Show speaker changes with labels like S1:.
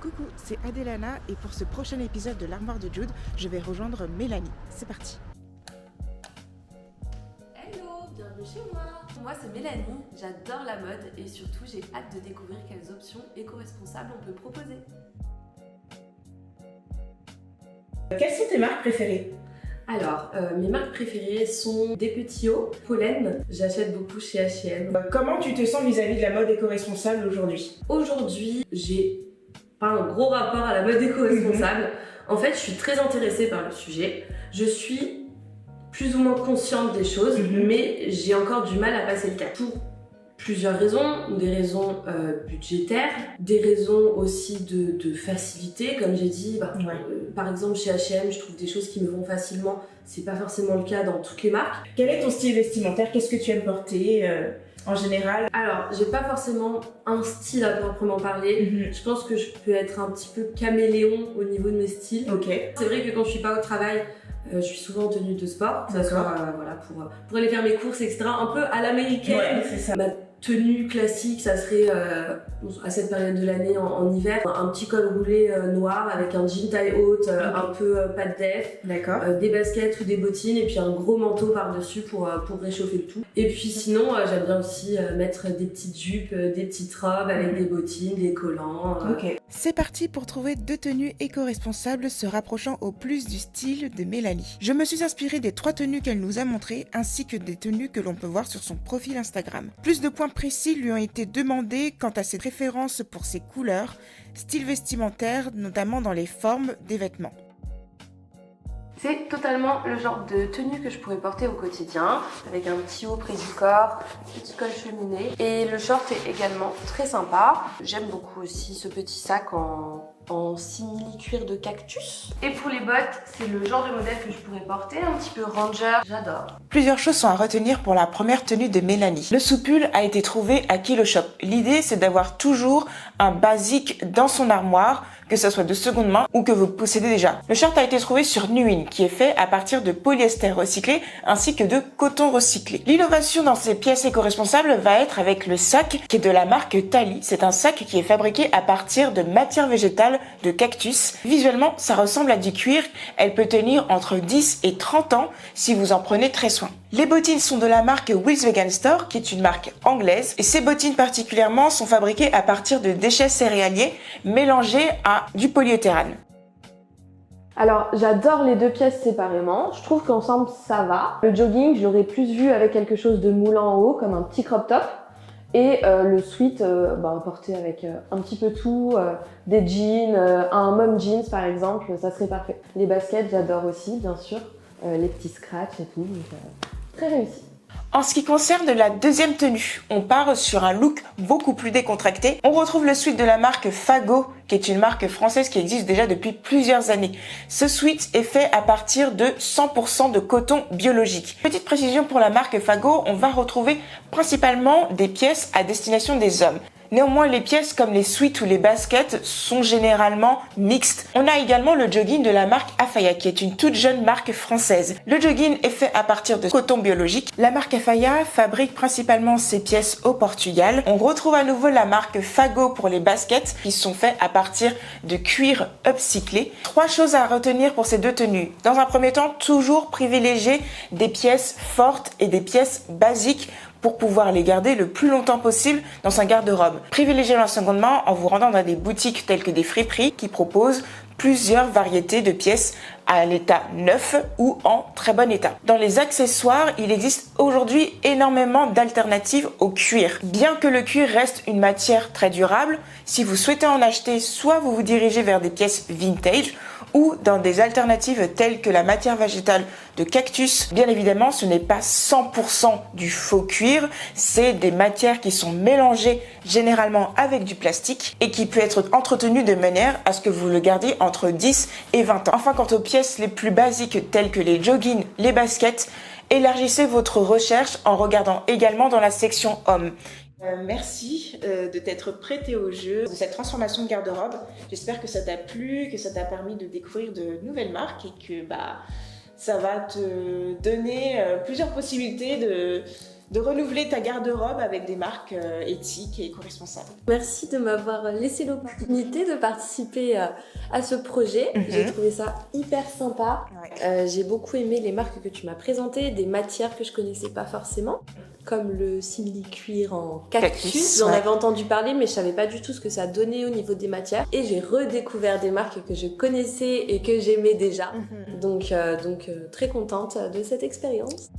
S1: Coucou, c'est Adelana et pour ce prochain épisode de l'Armoire de Jude, je vais rejoindre Mélanie. C'est parti.
S2: Hello, bienvenue chez moi. Moi c'est Mélanie, j'adore la mode et surtout j'ai hâte de découvrir quelles options éco-responsables on peut proposer.
S3: Quelles sont tes marques préférées?
S2: Alors, mes marques préférées sont des petits hauts, Pollen, j'achète beaucoup chez H&M.
S3: Comment tu te sens vis-à-vis de la mode éco-responsable aujourd'hui?
S2: Aujourd'hui, j'ai pas un gros rapport à la mode éco-responsable. En fait, je suis très intéressée par le sujet. Je suis plus ou moins consciente des choses, mais j'ai encore du mal à passer le cap. Pour plusieurs raisons, des raisons budgétaires, des raisons aussi de facilité, comme j'ai dit. Par exemple, chez H&M, je trouve des choses qui me vont facilement. C'est pas forcément le cas dans toutes les marques.
S3: Quel est ton style vestimentaire? Qu'est-ce que tu aimes porter en général?
S2: Alors, j'ai pas forcément un style à proprement parler. Je pense que je peux être un petit peu caméléon au niveau de mes styles.
S3: Ok.
S2: C'est vrai que quand je suis pas au travail, je suis souvent en tenue de sport, que ce soit voilà, pour aller faire mes courses, etc. Un peu à l'américaine.
S3: Ouais, c'est ça.
S2: Ma tenue classique, ça serait à cette période de l'année en hiver, un petit col roulé noir avec un jean taille haute, un peu pas de def, des baskets ou des bottines et puis un gros manteau par-dessus pour réchauffer le tout. Et puis sinon, j'aime bien aussi mettre des petites jupes, des petites robes avec des bottines, des collants.
S1: C'est parti pour trouver deux tenues éco-responsables se rapprochant au plus du style de Mélanie. Je me suis inspirée des 3 tenues qu'elle nous a montrées ainsi que des tenues que l'on peut voir sur son profil Instagram. Plus de points précis lui ont été demandés quant à ses préférences pour ses couleurs, style vestimentaire, notamment dans les formes des vêtements.
S2: C'est totalement le genre de tenue que je pourrais porter au quotidien, avec un petit haut près du corps, petit col cheminé. Et le short est également très sympa. J'aime beaucoup aussi ce petit sac en simili-cuir de cactus. Et pour les bottes, c'est le genre de modèle que je pourrais porter, un petit peu ranger, j'adore.
S1: Plusieurs choses sont à retenir pour la première tenue de Mélanie. Le soupule a été trouvé à Kilo Shop. L'idée, c'est d'avoir toujours un basique dans son armoire, que ce soit de seconde main ou que vous possédez déjà. Le short a été trouvé sur Nuin, qui est fait à partir de polyester recyclé ainsi que de coton recyclé. L'innovation dans ces pièces éco-responsables va être avec le sac qui est de la marque Tali. C'est un sac qui est fabriqué à partir de matière végétale de cactus. Visuellement, ça ressemble à du cuir. Elle peut tenir entre 10 et 30 ans si vous en prenez très soin. Les bottines sont de la marque Will's Vegan Store, qui est une marque anglaise. Et ces bottines particulièrement sont fabriquées à partir de déchets céréaliers mélangés à du polyéthérane.
S2: Alors, j'adore les deux pièces séparément. Je trouve qu'ensemble, ça va. Le jogging, je l'aurais plus vu avec quelque chose de moulant en haut, comme un petit crop top. Et le sweat, porté avec un petit peu tout, des jeans, un mom jeans par exemple, ça serait parfait. Les baskets, j'adore aussi, bien sûr. Les petits scratchs et tout, donc très réussi.
S1: En ce qui concerne la deuxième tenue, on part sur un look beaucoup plus décontracté. On retrouve le sweat de la marque Fago, qui est une marque française qui existe déjà depuis plusieurs années. Ce sweat est fait à partir de 100% de coton biologique. Petite précision pour la marque Fago, on va retrouver principalement des pièces à destination des hommes. Néanmoins, les pièces comme les sweats ou les baskets sont généralement mixtes. On a également le jogging de la marque Afaya, qui est une toute jeune marque française. Le jogging est fait à partir de coton biologique. La marque Afaya fabrique principalement ses pièces au Portugal. On retrouve à nouveau la marque Fago pour les baskets, qui sont faits à partir de cuir upcyclé. 3 choses à retenir pour ces deux tenues. Dans un premier temps, toujours privilégier des pièces fortes et des pièces basiques pour pouvoir les garder le plus longtemps possible dans un garde-robe. Privilégiez la seconde main en vous rendant dans des boutiques telles que des friperies qui proposent plusieurs variétés de pièces à l'état neuf ou en très bon état. Dans les accessoires, il existe aujourd'hui énormément d'alternatives au cuir. Bien que le cuir reste une matière très durable, si vous souhaitez en acheter, soit vous vous dirigez vers des pièces vintage ou dans des alternatives telles que la matière végétale de cactus. Bien évidemment, ce n'est pas 100% du faux cuir, c'est des matières qui sont mélangées généralement avec du plastique et qui peut être entretenu de manière à ce que vous le gardiez entre 10 et 20 ans. Enfin, quant aux pièces les plus basiques telles que les joggings, les baskets, élargissez votre recherche en regardant également dans la section hommes. Merci de t'être prêté au jeu de cette transformation de garde-robe. J'espère que ça t'a plu, que ça t'a permis de découvrir de nouvelles marques et que ça va te donner plusieurs possibilités de renouveler ta garde-robe avec des marques éthiques et éco-responsables.
S2: Merci de m'avoir laissé l'opportunité de participer à ce projet. J'ai trouvé ça hyper sympa.
S1: Ouais.
S2: J'ai beaucoup aimé les marques que tu m'as présentées, des matières que je connaissais pas forcément, comme le simili-cuir en cactus. J'en avais entendu parler, mais je savais pas du tout ce que ça donnait au niveau des matières. Et j'ai redécouvert des marques que je connaissais et que j'aimais déjà. Donc très contente de cette expérience.